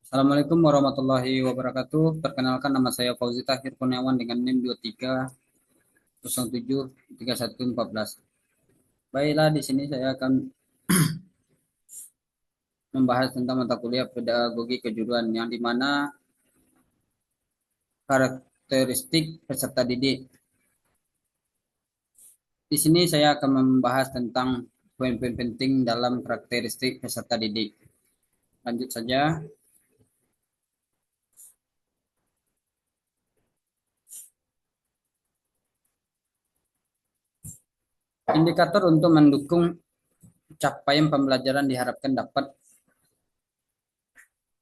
Assalamualaikum warahmatullahi wabarakatuh. Perkenalkan nama saya Fauzi Tahir Kurniawan dengan NIM 23073114. Baiklah, di sini saya akan membahas tentang mata kuliah pedagogi kejuruan yang dimana karakteristik peserta didik. Di sini saya akan membahas tentang poin-poin penting dalam karakteristik peserta didik. Lanjut saja. Indikator untuk mendukung capaian pembelajaran diharapkan dapat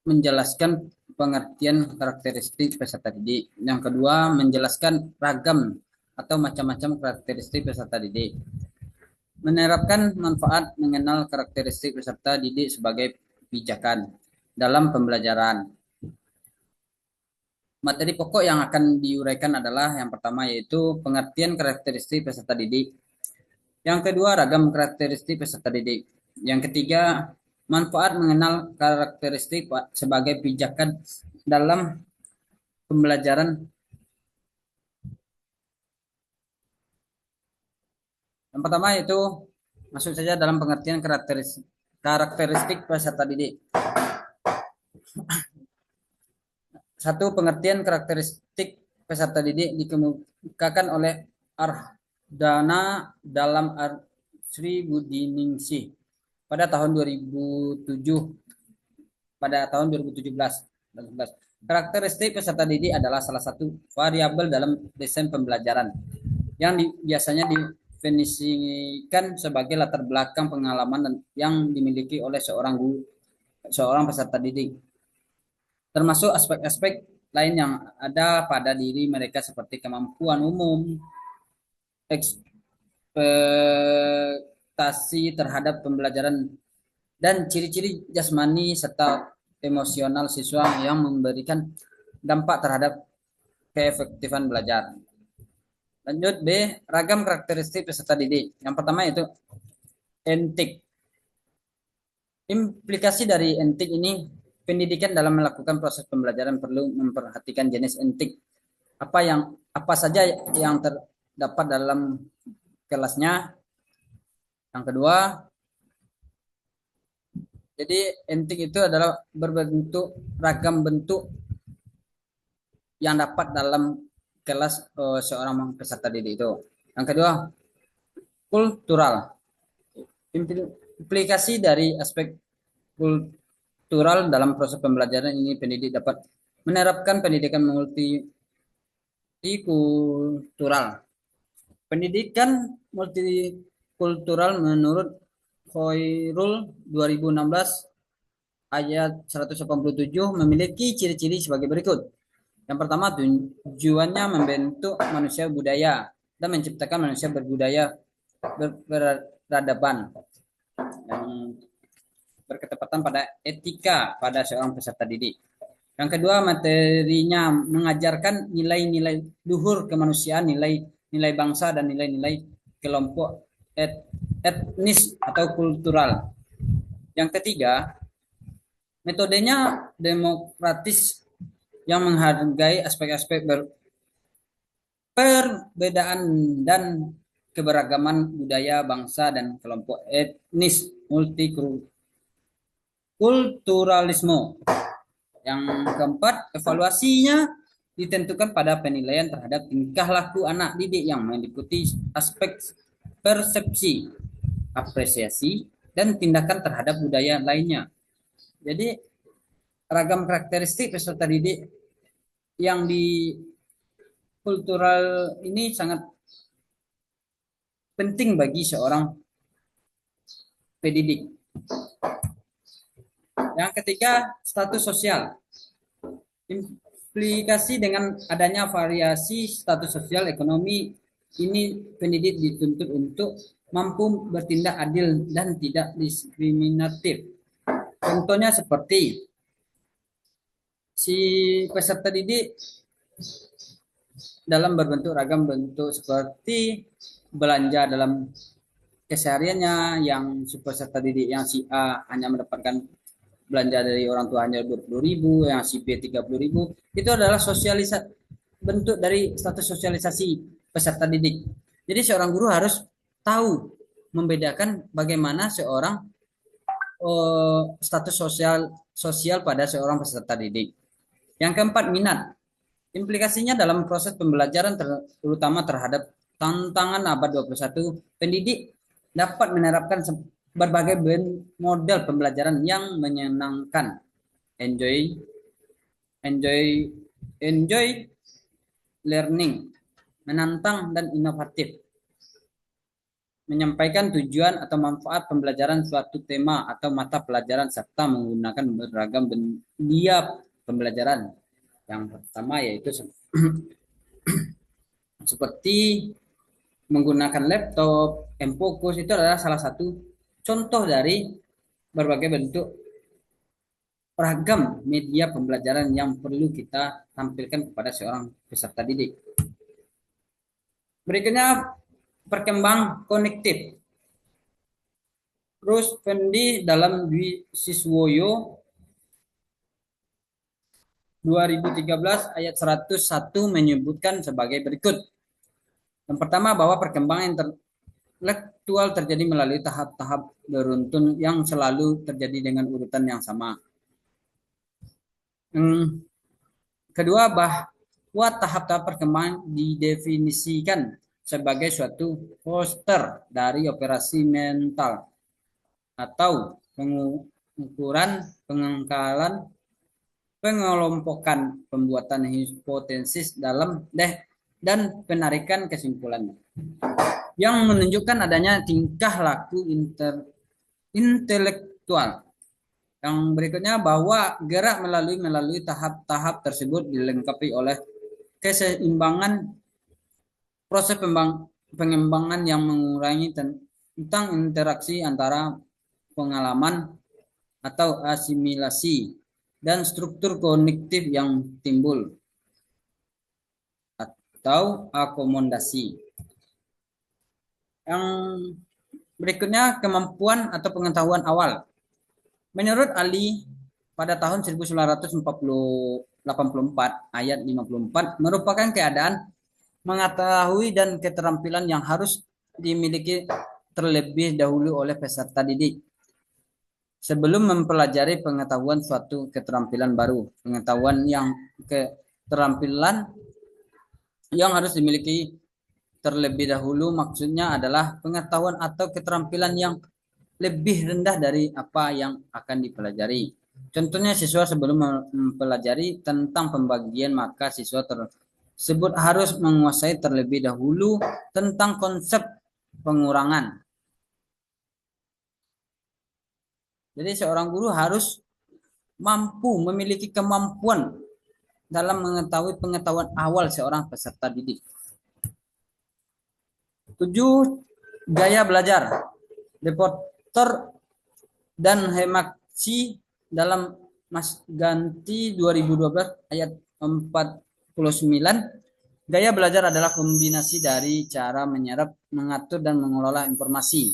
menjelaskan pengertian karakteristik peserta didik. Yang kedua, menjelaskan ragam atau macam-macam karakteristik peserta didik. Menerapkan manfaat mengenal karakteristik peserta didik sebagai pijakan dalam pembelajaran. Materi pokok yang akan diuraikan adalah yang pertama yaitu pengertian karakteristik peserta didik. Yang kedua, ragam karakteristik peserta didik. Yang ketiga, manfaat mengenal karakteristik sebagai pijakan dalam pembelajaran. Yang pertama yaitu masuk saja dalam pengertian karakteristik peserta didik. Satu, pengertian karakteristik peserta didik dikemukakan oleh Ardana dalam Sri Budiningsih pada tahun 2007 pada tahun 2017. Karakteristik peserta didik adalah salah satu variabel dalam desain pembelajaran yang biasanya didefinisikan sebagai latar belakang pengalaman yang dimiliki oleh seorang peserta didik, termasuk aspek-aspek lain yang ada pada diri mereka seperti kemampuan umum, ekspektasi terhadap pembelajaran, dan ciri-ciri jasmani serta emosional siswa yang memberikan dampak terhadap keefektifan belajar. Lanjut B, ragam karakteristik peserta didik. Yang pertama itu entik. Implikasi dari entik ini, pendidikan dalam melakukan proses pembelajaran perlu memperhatikan jenis entik. Apa saja yang terdapat dalam kelasnya. Yang kedua, jadi entik itu adalah berbentuk ragam bentuk yang dapat dalam kelas seorang peserta didik itu. Yang kedua, kultural. Implikasi dari aspek kultural dalam proses pembelajaran ini, pendidik dapat menerapkan pendidikan multikultural. Pendidikan multikultural menurut Khairul 2016 ayat 187 memiliki ciri-ciri sebagai berikut. Yang pertama, tujuannya membentuk manusia budaya dan menciptakan manusia berbudaya berperadaban yang berketepatan pada etika pada seorang peserta didik. Yang kedua, materinya mengajarkan nilai-nilai luhur kemanusiaan, nilai bangsa, dan nilai-nilai kelompok etnis atau kultural. Yang ketiga, metodenya demokratis yang menghargai aspek-aspek perbedaan dan keberagaman budaya, bangsa, dan kelompok etnis, multikulturalisme. Yang keempat, evaluasinya ditentukan pada penilaian terhadap tingkah laku anak didik yang meliputi aspek persepsi, apresiasi, dan tindakan terhadap budaya lainnya. Jadi, ragam karakteristik peserta didik yang di kultural ini sangat penting bagi seorang pendidik. Yang ketiga, status sosial. Implikasi dengan adanya variasi status sosial ekonomi ini, pendidik dituntut untuk mampu bertindak adil dan tidak diskriminatif. Contohnya seperti si peserta didik dalam berbentuk ragam bentuk seperti belanja dalam kesehariannya, yang si peserta didik yang si A hanya mendapatkan belanja dari orang tuanya 20.000, yang si B 30.000, itu adalah sosialisasi, bentuk dari status sosialisasi peserta didik. Jadi seorang guru harus tahu membedakan bagaimana seorang status sosial sosial pada seorang peserta didik. Yang keempat, minat. Implikasinya dalam proses pembelajaran terutama terhadap tantangan abad 21, pendidik dapat menerapkan berbagai model pembelajaran yang menyenangkan, enjoy enjoy enjoy learning, menantang dan inovatif, menyampaikan tujuan atau manfaat pembelajaran suatu tema atau mata pelajaran serta menggunakan beragam media pembelajaran. Yang pertama yaitu seperti menggunakan laptop, M-Focus, itu adalah salah satu contoh dari berbagai bentuk ragam media pembelajaran yang perlu kita tampilkan kepada seorang peserta didik. Berikutnya, perkembang konektif. Ruspendi dalam Dwi Siswoyo 2013 ayat 101 menyebutkan sebagai berikut. Yang pertama, bahwa perkembangan intelektual terjadi melalui tahap-tahap beruntun yang selalu terjadi dengan urutan yang sama. Kedua, bahwa tahap-tahap perkembangan didefinisikan sebagai suatu poster dari operasi mental atau pengukuran, pengangkalan, pengelompokan, pembuatan hipotesis dalam dan penarikan kesimpulannya yang menunjukkan adanya tingkah laku intelektual. Yang berikutnya, bahwa gerak melalui tahap-tahap tersebut dilengkapi oleh keseimbangan proses pengembangan yang mengurangi tentang interaksi antara pengalaman atau asimilasi dan struktur kognitif yang timbul atau akomodasi. Yang berikutnya, kemampuan atau pengetahuan awal. Menurut Ali, pada tahun 1984 ayat 54 merupakan keadaan mengetahui dan keterampilan yang harus dimiliki terlebih dahulu oleh peserta didik sebelum mempelajari pengetahuan suatu keterampilan baru. Keterampilan yang harus dimiliki terlebih dahulu maksudnya adalah pengetahuan atau keterampilan yang lebih rendah dari apa yang akan dipelajari. Contohnya, siswa sebelum mempelajari tentang pembagian, maka siswa tersebut harus menguasai terlebih dahulu tentang konsep pengurangan. Jadi seorang guru harus mampu memiliki kemampuan dalam mengetahui pengetahuan awal seorang peserta didik. 7. Gaya belajar. Reporter dan Hemaksi dalam Mas Ganti 2012 ayat 49, gaya belajar adalah kombinasi dari cara menyerap, mengatur, dan mengelola informasi.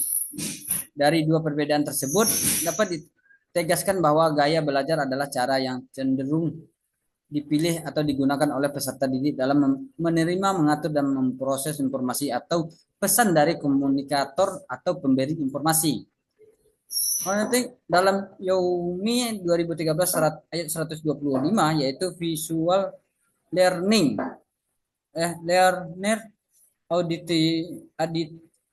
Dari dua perbedaan tersebut dapat ditegaskan bahwa gaya belajar adalah cara yang cenderung dipilih atau digunakan oleh peserta didik dalam menerima, mengatur, dan memproses informasi atau pesan dari komunikator atau pemberi informasi. Nanti dalam Yomi 2013 ayat 125 yaitu visual learning, learner,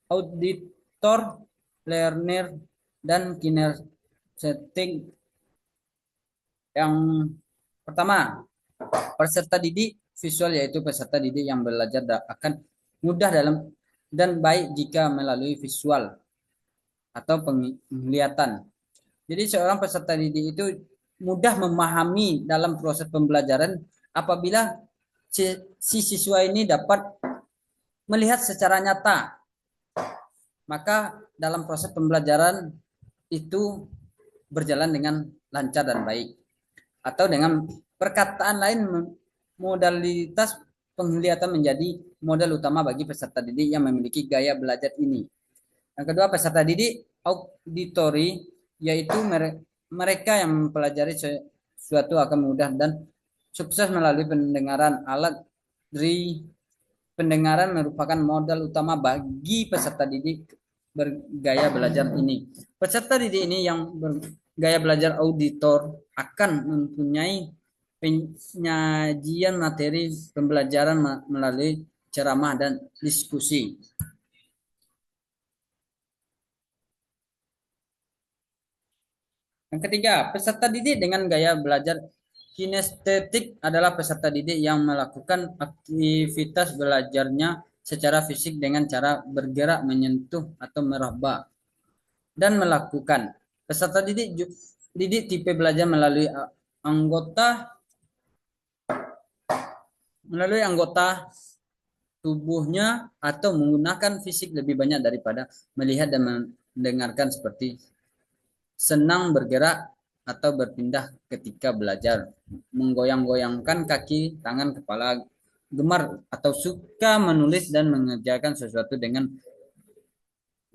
auditor, learner, dan kinesthetic. Yang pertama, peserta didik visual yaitu peserta didik yang belajar akan mudah dalam dan baik jika melalui visual atau penglihatan. Jadi seorang peserta didik itu mudah memahami dalam proses pembelajaran apabila si siswa ini dapat melihat secara nyata. Maka dalam proses pembelajaran itu berjalan dengan lancar dan baik. Atau dengan perkataan lain, modalitas penglihatan menjadi modal utama bagi peserta didik yang memiliki gaya belajar ini. Yang kedua, peserta didik auditory, yaitu mereka yang mempelajari sesuatu akan mudah dan sukses melalui pendengaran. Alat dari pendengaran merupakan modal utama bagi peserta didik bergaya belajar ini. Peserta didik ini yang bergaya belajar auditor akan mempunyai penyajian materi pembelajaran melalui ceramah dan diskusi. Yang ketiga, peserta didik dengan gaya belajar kinestetik adalah peserta didik yang melakukan aktivitas belajarnya secara fisik dengan cara bergerak, menyentuh, atau meraba dan melakukan. Peserta didik tipe belajar melalui anggota tubuhnya atau menggunakan fisik lebih banyak daripada melihat dan mendengarkan, seperti senang bergerak atau berpindah ketika belajar, menggoyang-goyangkan kaki, tangan, kepala, gemar atau suka menulis dan mengerjakan sesuatu dengan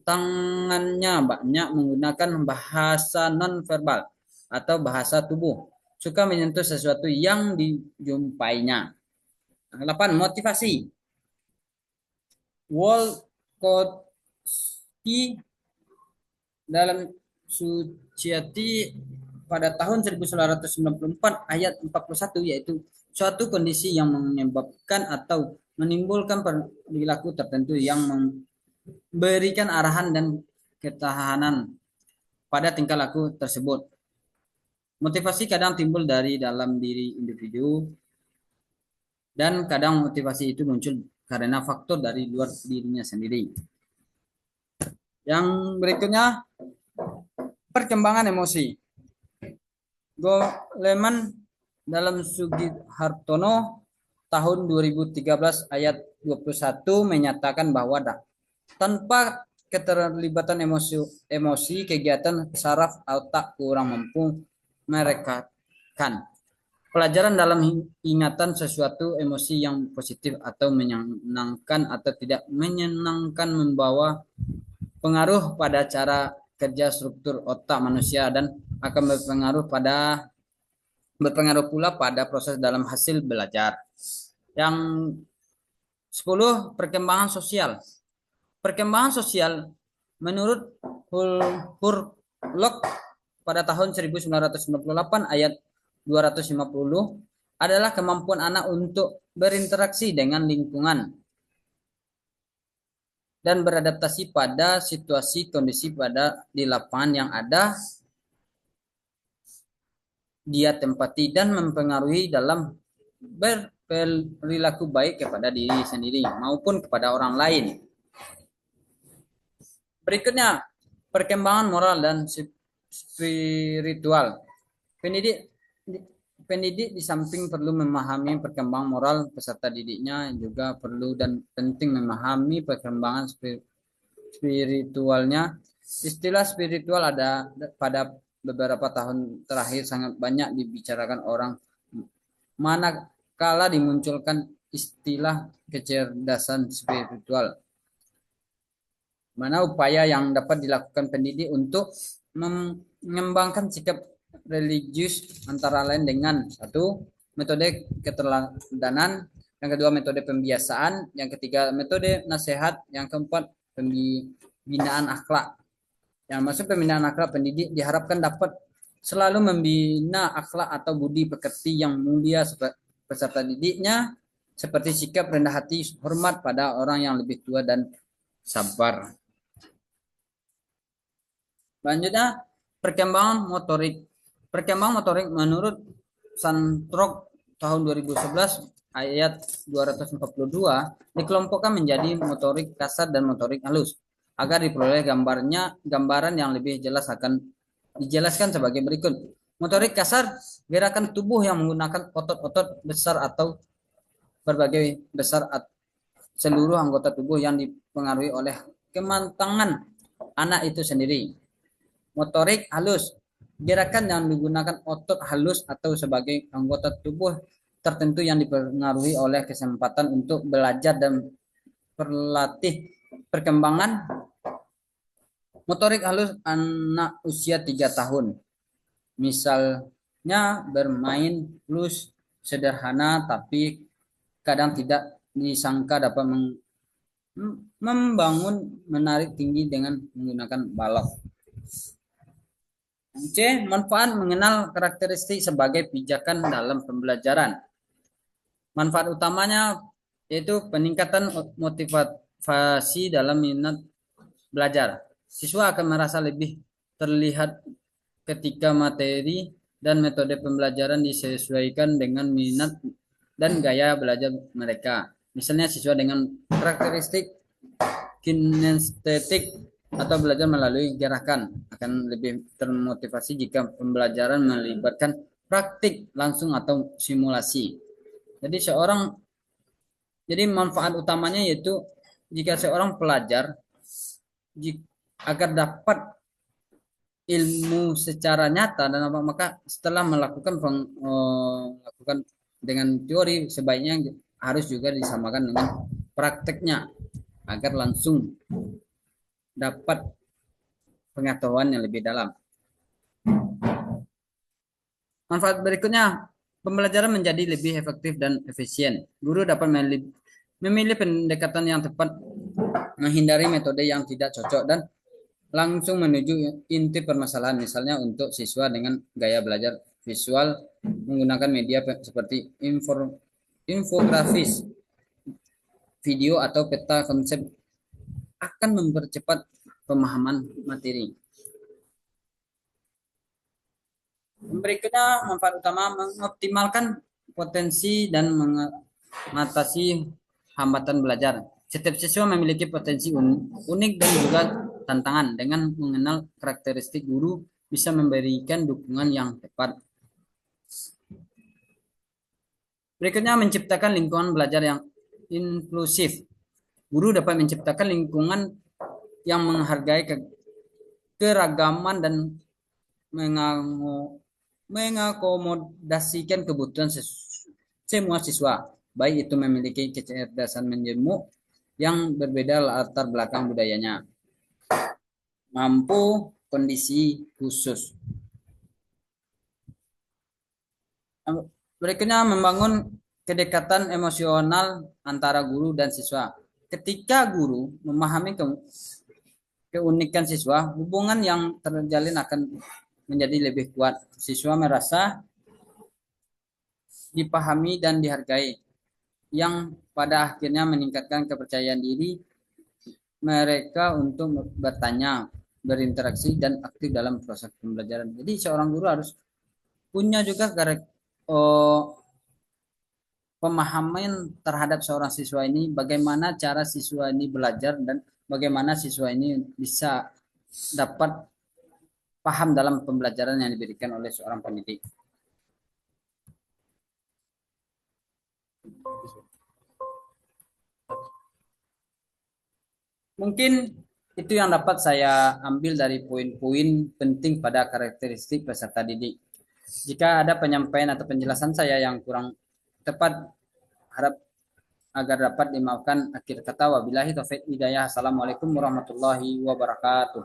tangannya, banyak menggunakan bahasa non-verbal atau bahasa tubuh, suka menyentuh sesuatu yang dijumpainya. 8. Motivasi. Wolkowski dalam Suciati pada tahun 1994 ayat 41, yaitu suatu kondisi yang menyebabkan atau menimbulkan perilaku tertentu yang memberikan arahan dan ketahanan pada tingkah laku tersebut. Motivasi kadang timbul dari dalam diri individu dan kadang motivasi itu muncul karena faktor dari luar dirinya sendiri. Yang berikutnya, perkembangan emosi. Goleman dalam Sugihartono tahun 2013 ayat 21 menyatakan bahwa tanpa keterlibatan emosi kegiatan saraf otak kurang mampu merekatkan pelajaran dalam ingatan sesuatu. Emosi yang positif atau menyenangkan atau tidak menyenangkan membawa pengaruh pada cara kerja struktur otak manusia dan akan berpengaruh pula pada proses dalam hasil belajar. Yang 10. Perkembangan sosial. Perkembangan sosial menurut Hurlock pada tahun 1998 ayat 250 adalah kemampuan anak untuk berinteraksi dengan lingkungan dan beradaptasi pada situasi kondisi di lapangan yang ada dia tempati dan mempengaruhi dalam berperilaku baik kepada diri sendiri maupun kepada orang lain. Berikutnya, perkembangan moral dan spiritual. Pendidik di samping perlu memahami perkembangan moral peserta didiknya, juga perlu dan penting memahami perkembangan spiritualnya. Istilah spiritual ada pada beberapa tahun terakhir sangat banyak dibicarakan orang, manakala dimunculkan istilah kecerdasan spiritual, mana upaya yang dapat dilakukan pendidik untuk mengembangkan sikap religius antara lain dengan: 1. Metode keteladanan, yang kedua metode pembiasaan, yang ketiga metode nasihat, yang keempat pembinaan akhlak. Yang maksud pembinaan akhlak, pendidik diharapkan dapat selalu membina akhlak atau budi pekerti yang mulia peserta didiknya, seperti sikap rendah hati, hormat pada orang yang lebih tua, dan sabar. Selanjutnya, perkembangan motorik. Perkembangan motorik menurut Santrok tahun 2011 ayat 242 dikelompokkan menjadi motorik kasar dan motorik halus. Agar diperoleh gambaran yang lebih jelas akan dijelaskan sebagai berikut. Motorik kasar, gerakan tubuh yang menggunakan otot-otot besar atau berbagai besar seluruh anggota tubuh yang dipengaruhi oleh kematangan anak itu sendiri. Motorik halus, gerakan yang menggunakan otot halus atau sebagai anggota tubuh tertentu yang dipengaruhi oleh kesempatan untuk belajar dan berlatih. Perkembangan motorik halus anak usia 3 tahun. Misalnya bermain plus sederhana tapi kadang tidak disangka dapat membangun menarik tinggi dengan menggunakan balok. C. Manfaat mengenal karakteristik sebagai pijakan dalam pembelajaran. Manfaat utamanya yaitu peningkatan motivasi dalam minat belajar. Siswa akan merasa lebih terlihat ketika materi dan metode pembelajaran disesuaikan dengan minat dan gaya belajar mereka. Misalnya siswa dengan karakteristik kinestetik atau belajar melalui gerakan akan lebih termotivasi jika pembelajaran melibatkan praktik langsung atau simulasi. Jadi manfaat utamanya yaitu jika seorang pelajar agar dapat ilmu secara nyata dan maka setelah melakukan dengan teori sebaiknya harus juga disamakan dengan prakteknya agar langsung dapat pengetahuan yang lebih dalam. Manfaat berikutnya, pembelajaran menjadi lebih efektif dan efisien. Guru dapat memilih pendekatan yang tepat, menghindari metode yang tidak cocok, dan langsung menuju inti permasalahan. Misalnya untuk siswa dengan gaya belajar visual, menggunakan media seperti infografis, video, atau peta konsep akan mempercepat pemahaman materi. Berikutnya, manfaat utama mengoptimalkan potensi dan mengatasi hambatan belajar. Setiap siswa memiliki potensi unik dan juga tantangan. Dengan mengenal karakteristik, guru bisa memberikan dukungan yang tepat. Berikutnya, menciptakan lingkungan belajar yang inklusif. Guru dapat menciptakan lingkungan yang menghargai keragaman dan mengakomodasikan kebutuhan semua siswa, baik itu memiliki kecerdasan menjemuk yang berbeda latar belakang budayanya, mampu kondisi khusus. Berikutnya, membangun kedekatan emosional antara guru dan siswa. Ketika guru memahami keunikan siswa, hubungan yang terjalin akan menjadi lebih kuat. Siswa merasa dipahami dan dihargai, yang pada akhirnya meningkatkan kepercayaan diri mereka untuk bertanya, berinteraksi, dan aktif dalam proses pembelajaran. Jadi seorang guru harus punya juga pemahaman terhadap seorang siswa ini, bagaimana cara siswa ini belajar dan bagaimana siswa ini bisa dapat paham dalam pembelajaran yang diberikan oleh seorang pendidik. Mungkin itu yang dapat saya ambil dari poin-poin penting pada karakteristik peserta didik. Jika ada penyampaian atau penjelasan saya yang kurang tepat, harap agar dapat dimaafkan. Akhir kata, wabillahi taufiq hidayah. Assalamualaikum warahmatullahi wabarakatuh.